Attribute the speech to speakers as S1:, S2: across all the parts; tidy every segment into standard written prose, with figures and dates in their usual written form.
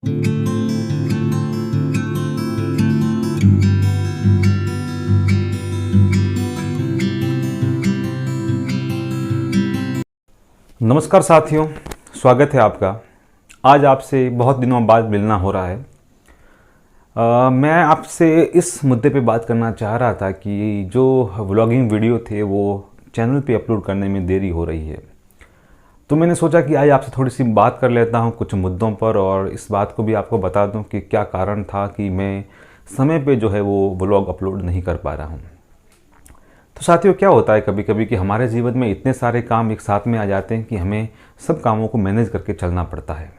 S1: नमस्कार साथियों, स्वागत है आपका। आज आपसे बहुत दिनों बाद मिलना हो रहा है। मैं आपसे इस मुद्दे पे बात करना चाह रहा था कि जो व्लॉगिंग वीडियो थे वो चैनल पे अपलोड करने में देरी हो रही है। तो मैंने सोचा कि आज आपसे थोड़ी सी बात कर लेता हूँ कुछ मुद्दों पर, और इस बात को भी आपको बता दूँ कि क्या कारण था कि मैं समय पे जो है वो व्लॉग अपलोड नहीं कर पा रहा हूँ। तो साथियों, क्या होता है कभी कभी कि हमारे जीवन में इतने सारे काम एक साथ में आ जाते हैं कि हमें सब कामों को मैनेज करके चलना पड़ता है।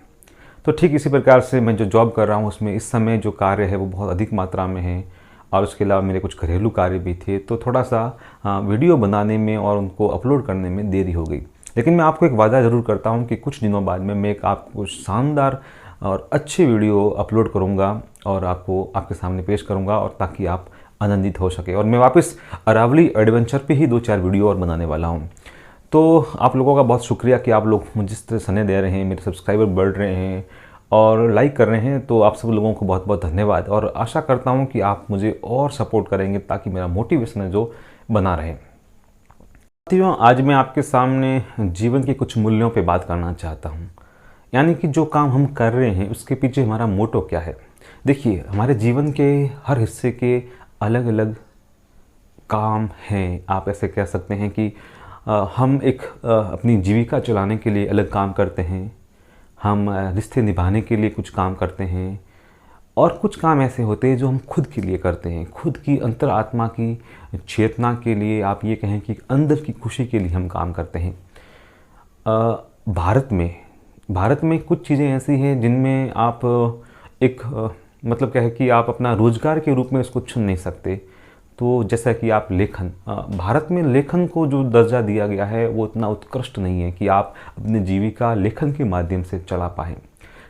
S1: तो ठीक इसी प्रकार से मैं जो जॉब कर रहा हूँ उसमें इस समय जो कार्य है वो बहुत अधिक मात्रा में है, और उसके अलावा मेरे कुछ घरेलू कार्य भी थे। तो थोड़ा सा वीडियो बनाने में और उनको अपलोड करने में देरी हो गई। लेकिन मैं आपको एक वादा ज़रूर करता हूँ कि कुछ दिनों बाद में मैं एक आपको शानदार और अच्छी वीडियो अपलोड करूँगा और आपको आपके सामने पेश करूँगा, और ताकि आप आनंदित हो सके। और मैं वापस अरावली एडवेंचर पे ही 2-4 वीडियो और बनाने वाला हूँ। तो आप लोगों का बहुत शुक्रिया कि आप लोग मुझे जिस तरह स्नेह दे रहे हैं, मेरे सब्सक्राइबर बढ़ रहे हैं और लाइक कर रहे हैं। तो आप सब लोगों को बहुत बहुत धन्यवाद, और आशा करता हूँ कि आप मुझे और सपोर्ट करेंगे ताकि मेरा मोटिवेशन है जो बना रहे। साथियों, आज मैं आपके सामने जीवन के कुछ मूल्यों पे बात करना चाहता हूँ। यानी कि जो काम हम कर रहे हैं उसके पीछे हमारा मोटो क्या है। देखिए, हमारे जीवन के हर हिस्से के अलग अलग काम हैं। आप ऐसे कह सकते हैं कि हम अपनी जीविका चलाने के लिए अलग काम करते हैं, हम रिश्ते निभाने के लिए कुछ काम करते हैं, और कुछ काम ऐसे होते हैं जो हम खुद के लिए करते हैं, खुद की अंतरात्मा की चेतना के लिए। आप ये कहें कि अंदर की खुशी के लिए हम काम करते हैं। भारत में कुछ चीज़ें ऐसी हैं जिनमें आप मतलब क्या है कि आप अपना रोजगार के रूप में उसको चुन नहीं सकते। तो जैसा कि आप लेखन, भारत में लेखन को जो दर्जा दिया गया है वो इतना उत्कृष्ट नहीं है कि आप अपनी जीविका लेखन के माध्यम से चला पाएँ।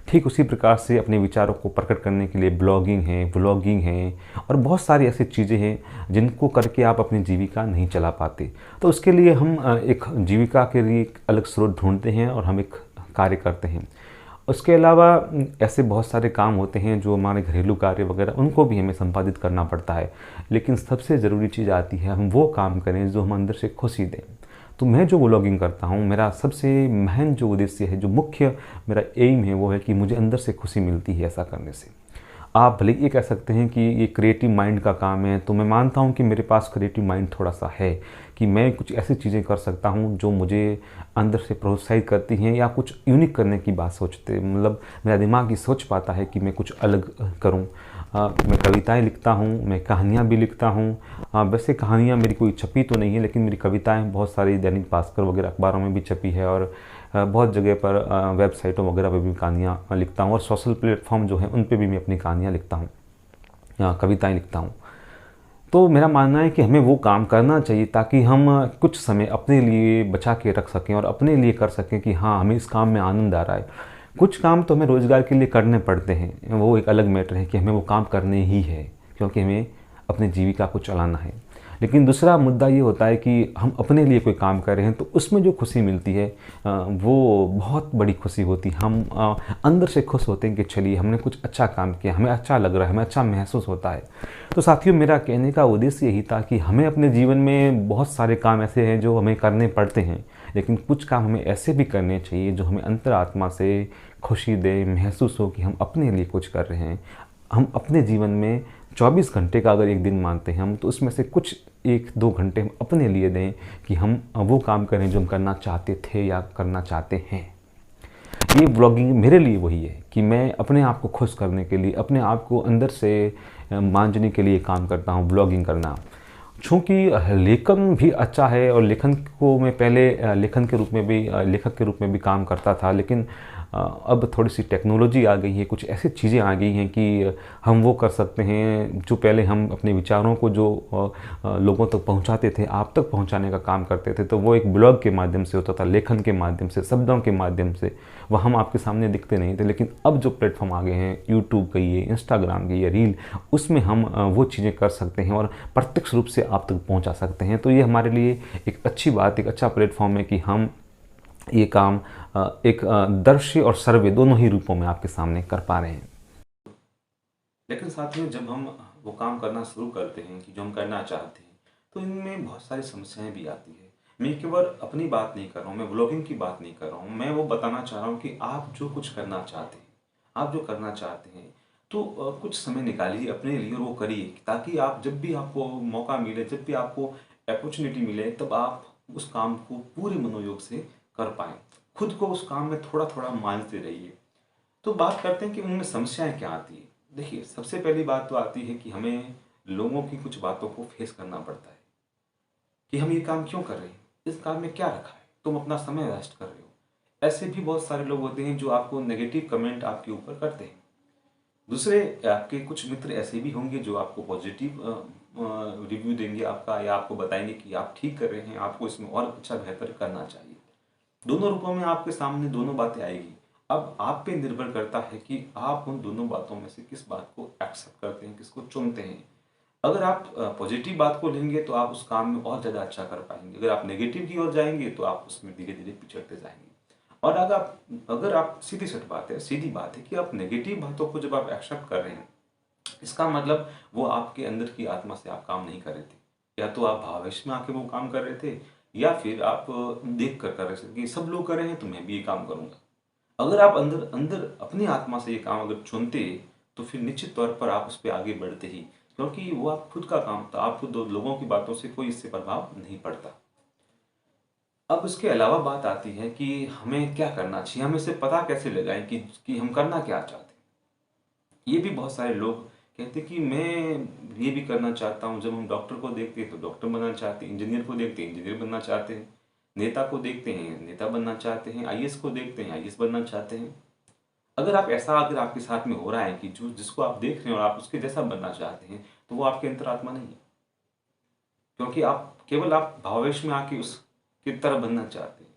S1: ठीक उसी प्रकार से अपने विचारों को प्रकट करने के लिए ब्लॉगिंग है, व्लॉगिंग है, और बहुत सारी ऐसी चीज़ें हैं जिनको करके आप अपनी जीविका नहीं चला पाते। तो उसके लिए हम एक जीविका के लिए एक अलग स्रोत ढूंढते हैं और हम एक कार्य करते हैं। उसके अलावा ऐसे बहुत सारे काम होते हैं जो हमारे घरेलू कार्य वगैरह, उनको भी हमें संपादित करना पड़ता है। लेकिन सबसे ज़रूरी चीज़ आती है हम वो काम करें जो हम अंदर से खुशी दें। तो मैं जो व्लॉगिंग करता हूँ, मेरा सबसे महन जो उद्देश्य है, जो मुख्य मेरा एम है, वो है कि मुझे अंदर से खुशी मिलती है ऐसा करने से। आप भले ये कह सकते हैं कि ये क्रिएटिव माइंड का काम है, तो मैं मानता हूँ कि मेरे पास क्रिएटिव माइंड थोड़ा सा है कि मैं कुछ ऐसी चीज़ें कर सकता हूँ जो मुझे अंदर से प्रोत्साहित करती हैं, या कुछ यूनिक करने की बात सोचते, मतलब मेरा दिमाग ये सोच पाता है कि मैं कुछ अलग करूँ। मैं कविताएं लिखता हूँ, मैं कहानियाँ भी लिखता हूँ। वैसे कहानियाँ मेरी कोई छपी तो नहीं है, लेकिन मेरी कविताएं बहुत सारी दैनिक भास्कर वगैरह अखबारों में भी छपी है, और बहुत जगह पर वेबसाइटों वगैरह पर भी कहानियाँ लिखता हूँ, और सोशल प्लेटफॉर्म जो हैं उन पे भी मैं अपनी कहानियाँ लिखता हूँ, कविताएं लिखता हूँ। तो मेरा मानना है कि हमें वो काम करना चाहिए ताकि हम कुछ समय अपने लिए बचा के रख सकें और अपने लिए कर सकें कि हाँ, हमें इस काम में आनंद आ रहा है। कुछ काम तो हमें रोज़गार के लिए करने पड़ते हैं, वो एक अलग मैटर है कि हमें वो काम करने ही है, क्योंकि हमें अपनी जीविका को चलाना है। लेकिन दूसरा मुद्दा ये होता है कि हम अपने लिए कोई काम कर रहे हैं तो उसमें जो खुशी मिलती है वो बहुत बड़ी खुशी होती है। हम अंदर से खुश होते हैं कि चलिए हमने कुछ अच्छा काम किया, हमें अच्छा लग रहा है, हमें अच्छा महसूस होता है। तो साथियों, मेरा कहने का उद्देश्य यही था कि हमें अपने जीवन में बहुत सारे काम ऐसे हैं जो हमें करने पड़ते हैं, लेकिन कुछ काम हमें ऐसे भी करने चाहिए जो हमें अंतरात्मा से खुशी दे, महसूस हो कि हम अपने लिए कुछ कर रहे हैं। हम अपने जीवन में 24 घंटे का अगर एक दिन मानते हैं हम, तो उसमें से कुछ 1-2 घंटे हम अपने लिए दें कि हम वो काम करें जो हम करना चाहते थे या करना चाहते हैं। ये व्लॉगिंग मेरे लिए वही है कि मैं अपने आप को खुश करने के लिए, अपने आप को अंदर से मांझने के लिए काम करता हूँ, व्लॉगिंग करना। चूँकि लेखन भी अच्छा है, और लेखन को मैं पहले लेखक के रूप में भी काम करता था, लेकिन अब थोड़ी सी टेक्नोलॉजी आ गई है, कुछ ऐसी चीज़ें आ गई हैं कि हम वो कर सकते हैं जो पहले हम अपने विचारों को जो लोगों तक पहुंचाते थे, आप तक पहुंचाने का काम करते थे, तो वो एक ब्लॉग के माध्यम से होता था, लेखन के माध्यम से, शब्दों के माध्यम से। वह हम आपके सामने दिखते नहीं थे। लेकिन अब जो प्लेटफॉर्म आ गए हैं, यूट्यूब कहिए, इंस्टाग्राम कहिए, रील, उसमें हम वो चीज़ें कर सकते हैं और प्रत्यक्ष रूप से आप तक पहुँचा सकते हैं। तो ये हमारे लिए एक अच्छी बात, एक अच्छा प्लेटफॉर्म है कि हम ये काम एक दृश्य और सर्वे दोनों ही रूपों में आपके सामने कर पा रहे हैं। लेकिन साथ में जब हम वो काम करना शुरू करते हैं कि जो हम करना चाहते हैं, तो इनमें बहुत सारी समस्याएं भी आती है। मैं केवल अपनी बात नहीं कर रहा हूँ, मैं ब्लॉगिंग की बात नहीं कर रहा हूँ, मैं वो बताना चाह रहा हूँ कि आप जो कुछ करना चाहते हैं, आप जो करना चाहते हैं, तो कुछ समय निकालिए अपने लिए और वो करिए, ताकि आप जब भी आपको मौका मिले, जब भी आपको अपॉर्चुनिटी मिले, तब आप उस काम को पूरे मनोयोग से कर पाएँ। खुद को उस काम में थोड़ा थोड़ा मानते रहिए। तो बात करते हैं कि उनमें समस्याएं क्या आती है। देखिए, सबसे पहली बात तो आती है कि हमें लोगों की कुछ बातों को फेस करना पड़ता है कि हम ये काम क्यों कर रहे हैं, इस काम में क्या रखा है, तुम अपना समय वेस्ट कर रहे हो। ऐसे भी बहुत सारे लोग होते हैं जो आपको नेगेटिव कमेंट आपके ऊपर करते हैं। दूसरे, आपके कुछ मित्र ऐसे भी होंगे जो आपको पॉजिटिव रिव्यू देंगे आपका, या आपको बताएंगे कि आप ठीक कर रहे हैं, आपको इसमें और अच्छा बेहतर करना चाहिए। दोनों रूपों में आपके सामने दोनों बातें आएगी। अब आप पे निर्भर करता है कि आप उन दोनों बातों में से किस बात को एक्सेप्ट करते हैं, किसको चुनते हैं। अगर आप पॉजिटिव बात को लेंगे तो आप उस काम में और ज़्यादा अच्छा कर पाएंगे। अगर आप नेगेटिव की ओर जाएंगे तो आप उसमें धीरे धीरे पिछड़ते जाएंगे। और अगर आप सीधी बात है कि आप नेगेटिव बातों को जब आप एक्सेप्ट कर रहे हैं, इसका मतलब वो आपके अंदर की आत्मा से आप काम नहीं कर रहे थे। या तो आप भावेश में आके वो काम कर रहे थे, या फिर आप देख कर रहे थे कि सब लोग कर रहे हैं तो मैं भी ये काम करूंगा। अगर आप अंदर अंदर अपनी आत्मा से ये काम अगर चुनते, तो फिर निश्चित तौर पर आप उस पर आगे बढ़ते ही, क्योंकि वो आप खुद का काम था। आपको दो लोगों की बातों से कोई इससे प्रभाव नहीं पड़ता। अब इसके अलावा बात आती है कि हमें क्या करना चाहिए, हमें इसे पता कैसे लगाएं कि हम करना क्या चाहते हैं। ये भी बहुत सारे लोग कहते हैं कि मैं ये भी करना चाहता हूँ। जब हम डॉक्टर को देखते हैं तो डॉक्टर बनना चाहते हैं, इंजीनियर को देखते हैं इंजीनियर बनना चाहते हैं, नेता को देखते हैं नेता बनना चाहते हैं, आईएएस को देखते हैं आईएएस बनना चाहते हैं। अगर आपके साथ में हो रहा है कि जो जिसको आप देख रहे हैं और आप उसके जैसा बनना चाहते हैं, तो वो आपके अंतरात्मा नहीं है। क्योंकि आप भावावेश में आके उसकी तरह बनना चाहते हैं।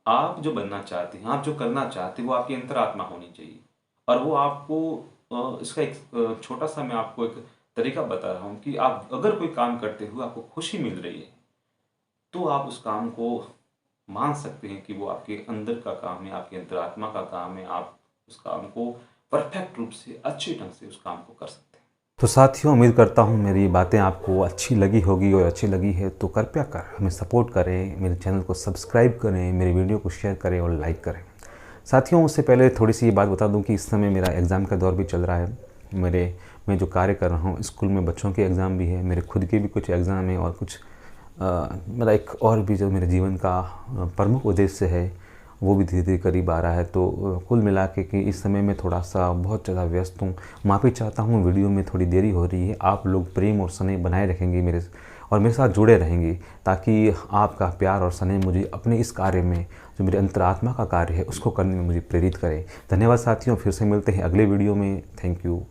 S1: आप जो बनना चाहते हैं, आप जो करना चाहते हैं, वो आपकी अंतरात्मा होनी चाहिए। और वो आपको इसका एक छोटा सा मैं आपको एक तरीका बता रहा हूँ कि आप अगर कोई काम करते हुए आपको खुशी मिल रही है, तो आप उस काम को मान सकते हैं कि वो आपके अंदर का काम है, आपकी अंतरात्मा का काम है। आप उस काम को परफेक्ट रूप से, अच्छे ढंग से उस काम को कर सकते हैं। तो साथियों, उम्मीद करता हूँ मेरी बातें आपको अच्छी लगी होगी, और अच्छी लगी है तो कृपया कर हमें सपोर्ट करें, मेरे चैनल को सब्सक्राइब करें, मेरे वीडियो को शेयर करें और लाइक करें। साथियों, उससे पहले थोड़ी सी ये बात बता दूं कि इस समय मेरा एग्ज़ाम का दौर भी चल रहा है। मैं जो कार्य कर रहा हूँ, स्कूल में बच्चों के एग्ज़ाम भी है, मेरे खुद के भी कुछ एग्ज़ाम है, और कुछ मेरा एक और भी जो मेरे जीवन का प्रमुख उद्देश्य है, वो भी धीरे धीरे करीब आ रहा है। तो कुल मिला के कि इस समय मैं थोड़ा सा बहुत ज़्यादा व्यस्त हूँ। माफ़ी चाहता हूँ, वीडियो में थोड़ी देरी हो रही है। आप लोग प्रेम और स्नेह बनाए रखेंगे मेरे साथ जुड़े रहेंगे, ताकि आपका प्यार और स्नेह मुझे अपने इस कार्य में, जो मेरे अंतरात्मा का कार्य है, उसको करने में मुझे प्रेरित करे। धन्यवाद साथियों, फिर से मिलते हैं अगले वीडियो में। Thank you.